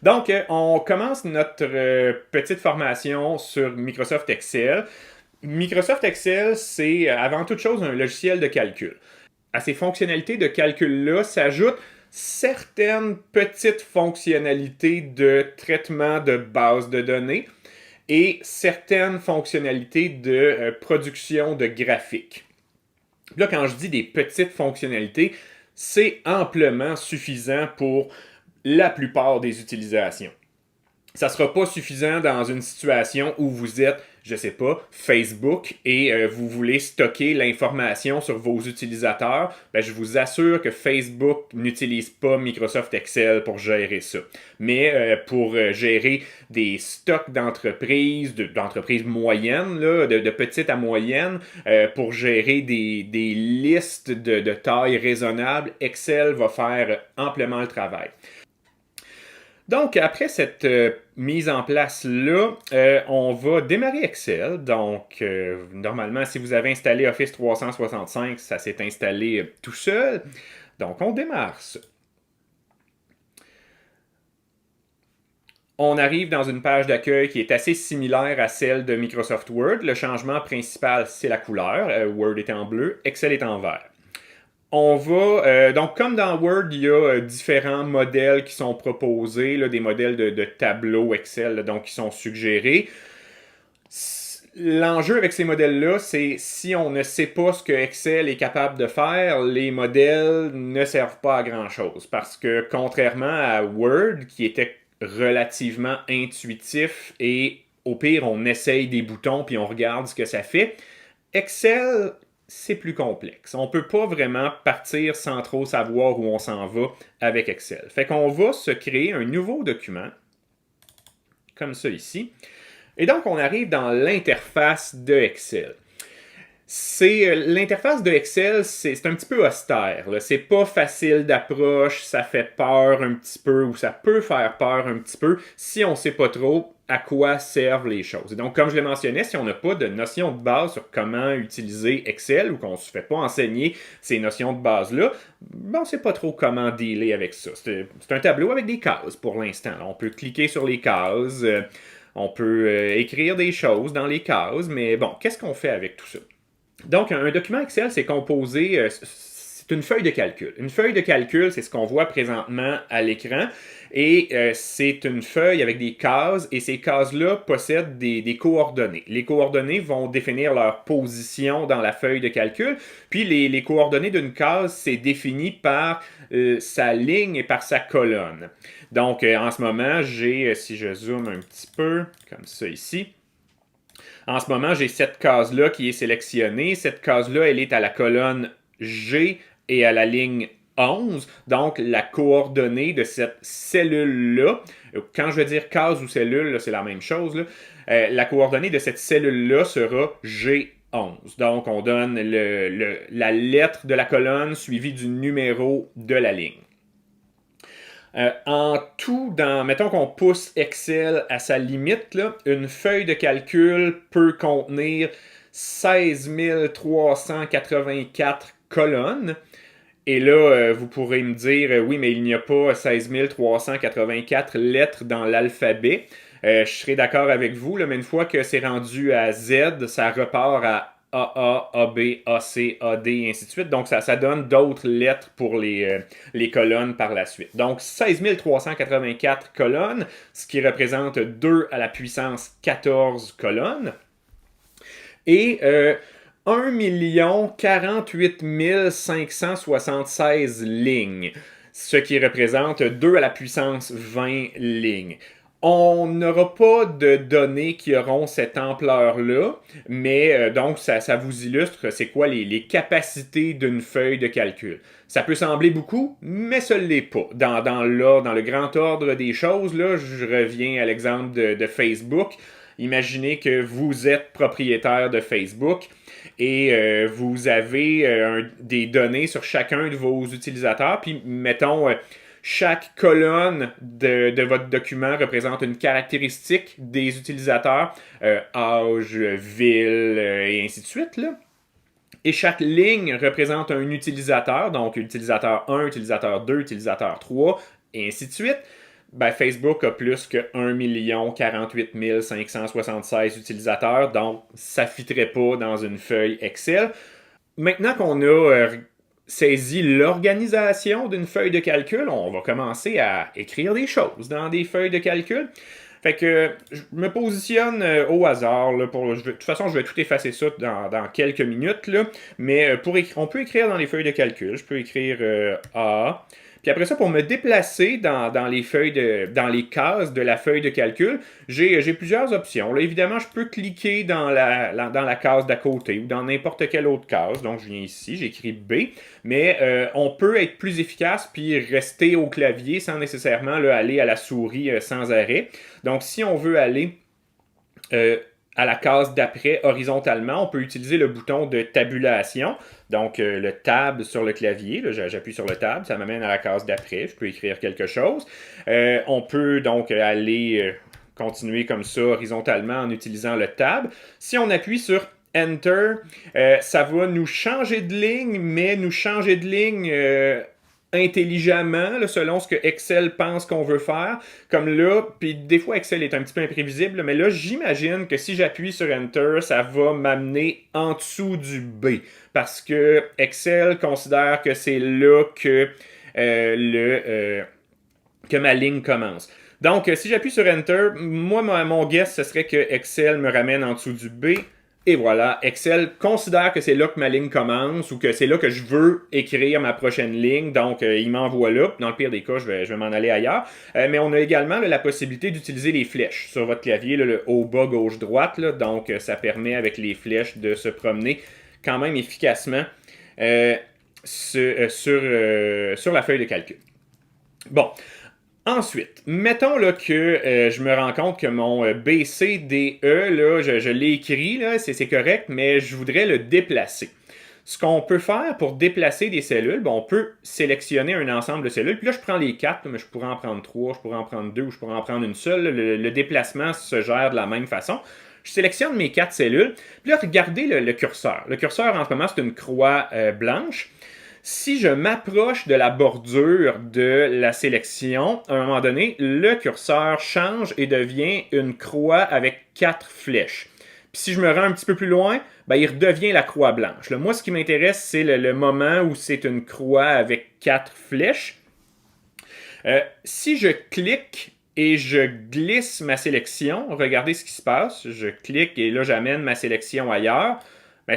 Donc, on commence notre petite formation sur Microsoft Excel. Microsoft Excel, c'est avant toute chose un logiciel de calcul. À ces fonctionnalités de calcul-là s'ajoutent certaines petites fonctionnalités de traitement de base de données et certaines fonctionnalités de production de graphiques. Là, quand je dis des petites fonctionnalités, c'est amplement suffisant pour la plupart des utilisations. Ça ne sera pas suffisant dans une situation où vous êtes, je sais pas, Facebook et vous voulez stocker l'information sur vos utilisateurs. Ben, je vous assure que Facebook n'utilise pas Microsoft Excel pour gérer ça. Mais pour gérer des stocks d'entreprises, d'entreprises moyennes, là, de petites à moyennes, pour gérer des listes de taille raisonnable, Excel va faire amplement le travail. Donc, après cette mise en place-là, on va démarrer Excel. Donc, normalement, si vous avez installé Office 365, ça s'est installé tout seul. Donc, on démarre ça. On arrive dans une page d'accueil qui est assez similaire à celle de Microsoft Word. Le changement principal, c'est la couleur. Word est en bleu, Excel est en vert. On va, donc comme dans Word, il y a différents modèles qui sont proposés, là, des modèles de tableaux Excel, là, donc qui sont suggérés. L'enjeu avec ces modèles-là, c'est si on ne sait pas ce que Excel est capable de faire, les modèles ne servent pas à grand-chose. Parce que contrairement à Word, qui était relativement intuitif et au pire, on essaye des boutons puis on regarde ce que ça fait, Excel, c'est plus complexe. On ne peut pas vraiment partir sans trop savoir où on s'en va avec Excel. Fait qu'on va se créer un nouveau document, comme ça ici. Et donc, on arrive dans l'interface de Excel. L'interface de Excel, c'est un petit peu austère. C'est pas facile d'approche, ça fait peur un petit peu, ou ça peut faire peur un petit peu si on ne sait pas trop à quoi servent les choses. Et donc, comme je l'ai mentionné, si on n'a pas de notion de base sur comment utiliser Excel ou qu'on ne se fait pas enseigner ces notions de base-là, on ne sait pas trop comment dealer avec ça. C'est un tableau avec des cases pour l'instant. On peut cliquer sur les cases, on peut écrire des choses dans les cases, mais bon, qu'est-ce qu'on fait avec tout ça? Donc, un document Excel, c'est composé, c'est une feuille de calcul. Une feuille de calcul, c'est ce qu'on voit présentement à l'écran. Et c'est une feuille avec des cases, et ces cases-là possèdent des coordonnées. Les coordonnées vont définir leur position dans la feuille de calcul, puis les coordonnées d'une case, c'est défini par sa ligne et par sa colonne. Donc, en ce moment, j'ai, si je zoome un petit peu, comme ça ici, en ce moment, j'ai cette case-là qui est sélectionnée. Cette case-là, elle est à la colonne G et à la ligne 11. Donc, la coordonnée de cette cellule-là, quand je veux dire case ou cellule, là, c'est la même chose, là. La coordonnée de cette cellule-là sera G11. Donc, on donne la lettre de la colonne suivie du numéro de la ligne. En tout, mettons qu'on pousse Excel à sa limite, là, une feuille de calcul peut contenir 16 384 colonnes. Et là, vous pourrez me dire, oui, mais il n'y a pas 16 384 lettres dans l'alphabet. Je serai d'accord avec vous, là, mais une fois que c'est rendu à Z, ça repart à AA, AB, AC, AD, et ainsi de suite. Donc, ça donne d'autres lettres pour les colonnes par la suite. Donc, 16 384 colonnes, ce qui représente 2 à la puissance 14 colonnes. Et 1 48 576 lignes, ce qui représente 2 à la puissance 20 lignes. On n'aura pas de données qui auront cette ampleur-là, mais donc ça vous illustre c'est quoi les capacités d'une feuille de calcul. Ça peut sembler beaucoup, mais ce ne l'est pas. Dans le grand ordre des choses, là, je reviens à l'exemple de Facebook. Imaginez que vous êtes propriétaire de Facebook et vous avez des données sur chacun de vos utilisateurs, puis mettons... chaque colonne de votre document représente une caractéristique des utilisateurs, âge, ville, et ainsi de suite, là. Et chaque ligne représente un utilisateur, donc utilisateur 1, utilisateur 2, utilisateur 3, et ainsi de suite. ben, Facebook a plus que 1 48 576 utilisateurs, donc ça ne fitterait pas dans une feuille Excel. Maintenant qu'on a saisi l'organisation d'une feuille de calcul, on va commencer à écrire des choses dans des feuilles de calcul. Fait que je me positionne au hasard. Là, de toute façon, je vais tout effacer ça dans quelques minutes. Là, mais on peut écrire dans les feuilles de calcul. Je peux écrire A. Puis après ça, pour me déplacer dans les cases de la feuille de calcul, j'ai plusieurs options. Là, évidemment, je peux cliquer dans la case d'à côté ou dans n'importe quelle autre case. Donc, je viens ici, j'écris B. Mais on peut être plus efficace puis rester au clavier sans nécessairement là, aller à la souris sans arrêt. Donc, si on veut aller à la case d'après horizontalement, on peut utiliser le bouton de tabulation. Donc, le tab sur le clavier, j'appuie sur le tab, ça m'amène à la case d'après, je peux écrire quelque chose. On peut donc aller continuer comme ça horizontalement en utilisant le tab. Si on appuie sur Enter, ça va nous changer de ligne, mais nous changer de ligne intelligemment, là, selon ce que Excel pense qu'on veut faire. Comme là, puis des fois Excel est un petit peu imprévisible, mais là, j'imagine que si j'appuie sur Enter, ça va m'amener en dessous du B. Parce que Excel considère que c'est là que ma ligne commence. Donc, si j'appuie sur Enter, moi, mon guess, ce serait que Excel me ramène en dessous du B. Et voilà, Excel considère que c'est là que ma ligne commence ou que c'est là que je veux écrire ma prochaine ligne. Donc, il m'envoie là. Dans le pire des cas, je vais m'en aller ailleurs. Mais on a également là, la possibilité d'utiliser les flèches sur votre clavier, là, le haut, bas, gauche, droite. Là. Donc, ça permet avec les flèches de se promener quand même efficacement sur la feuille de calcul. Bon. Ensuite, mettons là, que je me rends compte que mon BCDE, là, je l'ai écrit, là, c'est correct, mais je voudrais le déplacer. Ce qu'on peut faire pour déplacer des cellules, on peut sélectionner un ensemble de cellules. Puis là, je prends les 4, mais je pourrais en prendre 3, je pourrais en prendre 2 ou je pourrais en prendre une seule. Le déplacement se gère de la même façon. Je sélectionne mes 4 cellules. Puis là, regardez le curseur. Le curseur, en ce moment, c'est une croix blanche. Si je m'approche de la bordure de la sélection, à un moment donné, le curseur change et devient une croix avec 4 flèches. Puis si je me rends un petit peu plus loin, il redevient la croix blanche. Là, moi, ce qui m'intéresse, c'est le moment où c'est une croix avec 4 flèches. Si je clique et je glisse ma sélection, regardez ce qui se passe. Je clique et là, j'amène ma sélection ailleurs.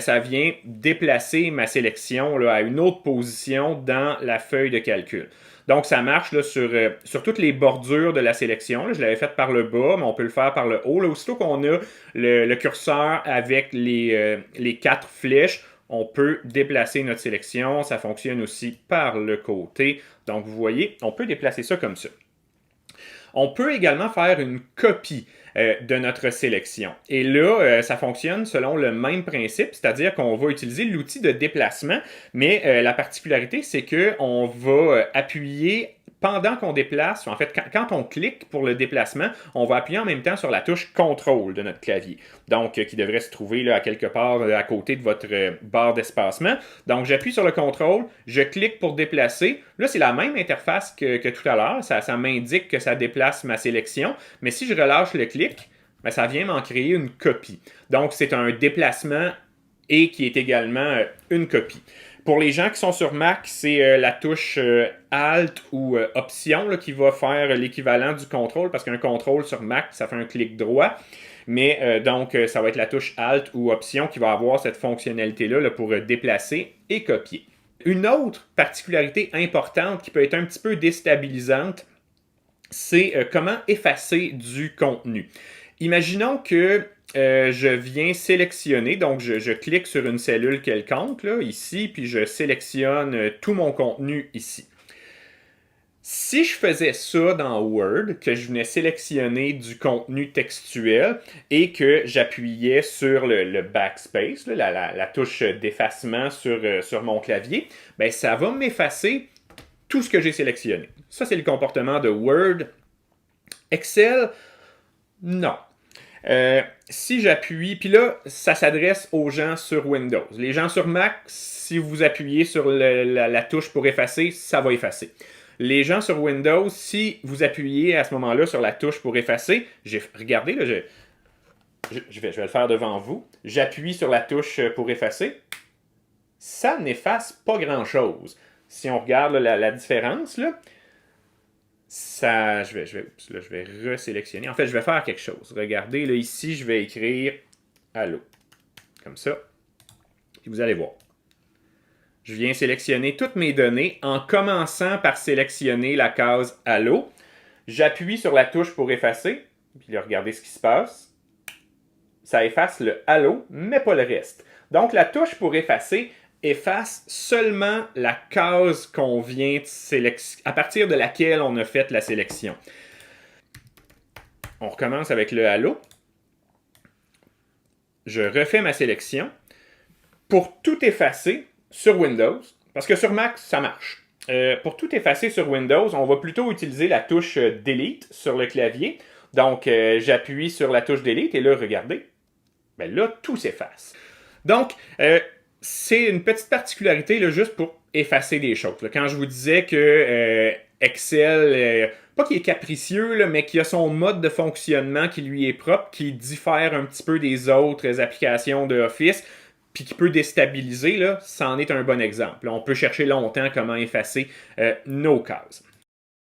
Ça vient déplacer ma sélection là, à une autre position dans la feuille de calcul. Donc, ça marche là, sur toutes les bordures de la sélection. Là, je l'avais fait par le bas, mais on peut le faire par le haut. Là, aussitôt qu'on a le curseur avec les 4 flèches, on peut déplacer notre sélection. Ça fonctionne aussi par le côté. Donc, vous voyez, on peut déplacer ça comme ça. On peut également faire une copie de notre sélection. Et là, ça fonctionne selon le même principe, c'est-à-dire qu'on va utiliser l'outil de déplacement, mais la particularité, c'est qu'on va appuyer pendant qu'on déplace, en fait, quand on clique pour le déplacement, on va appuyer en même temps sur la touche contrôle de notre clavier. Donc, qui devrait se trouver là, à quelque part à côté de votre barre d'espacement. Donc, j'appuie sur le contrôle, je clique pour déplacer. Là, c'est la même interface que tout à l'heure. Ça m'indique que ça déplace ma sélection. Mais si je relâche le clic, ça vient m'en créer une copie. Donc, c'est un déplacement et qui est également une copie. Pour les gens qui sont sur Mac, c'est la touche Alt ou Option là, qui va faire l'équivalent du contrôle, parce qu'un contrôle sur Mac, ça fait un clic droit. Mais donc, ça va être la touche Alt ou Option qui va avoir cette fonctionnalité-là là, pour déplacer et copier. Une autre particularité importante qui peut être un petit peu déstabilisante, c'est comment effacer du contenu. Imaginons que je viens sélectionner, donc je clique sur une cellule quelconque, là, ici, puis je sélectionne tout mon contenu ici. Si je faisais ça dans Word, que je venais sélectionner du contenu textuel et que j'appuyais sur le backspace, là, la touche d'effacement sur mon clavier, ça va m'effacer tout ce que j'ai sélectionné. Ça, c'est le comportement de Word. Excel, non. Si j'appuie, puis là, ça s'adresse aux gens sur Windows. Les gens sur Mac, si vous appuyez sur la touche pour effacer, ça va effacer. Les gens sur Windows, si vous appuyez à ce moment-là sur la touche pour effacer, regardez, là, je vais le faire devant vous. J'appuie sur la touche pour effacer. Ça n'efface pas grand-chose. Si on regarde là, la différence, là, ça, je vais resélectionner. En fait, je vais faire quelque chose. Regardez, là, ici, je vais écrire Allô. Comme ça. Et vous allez voir. Je viens sélectionner toutes mes données en commençant par sélectionner la case Allô. J'appuie sur la touche pour effacer. Puis là, regardez ce qui se passe. Ça efface le Allô, mais pas le reste. Donc, la touche pour effacer efface seulement la case qu'on vient de sélectionner, à partir de laquelle on a fait la sélection. On recommence avec le Allô. Je refais ma sélection. Pour tout effacer sur Windows, parce que sur Mac, ça marche. Pour tout effacer sur Windows, on va plutôt utiliser la touche Delete sur le clavier. Donc, j'appuie sur la touche Delete et là, regardez, ben là, tout s'efface. Donc, c'est une petite particularité là, juste pour effacer des choses. Là, quand je vous disais que Excel, pas qu'il est capricieux, là, mais qu'il a son mode de fonctionnement qui lui est propre, qui diffère un petit peu des autres applications de Office, puis qui peut déstabiliser, là, ça en est un bon exemple. Là, on peut chercher longtemps comment effacer nos cases.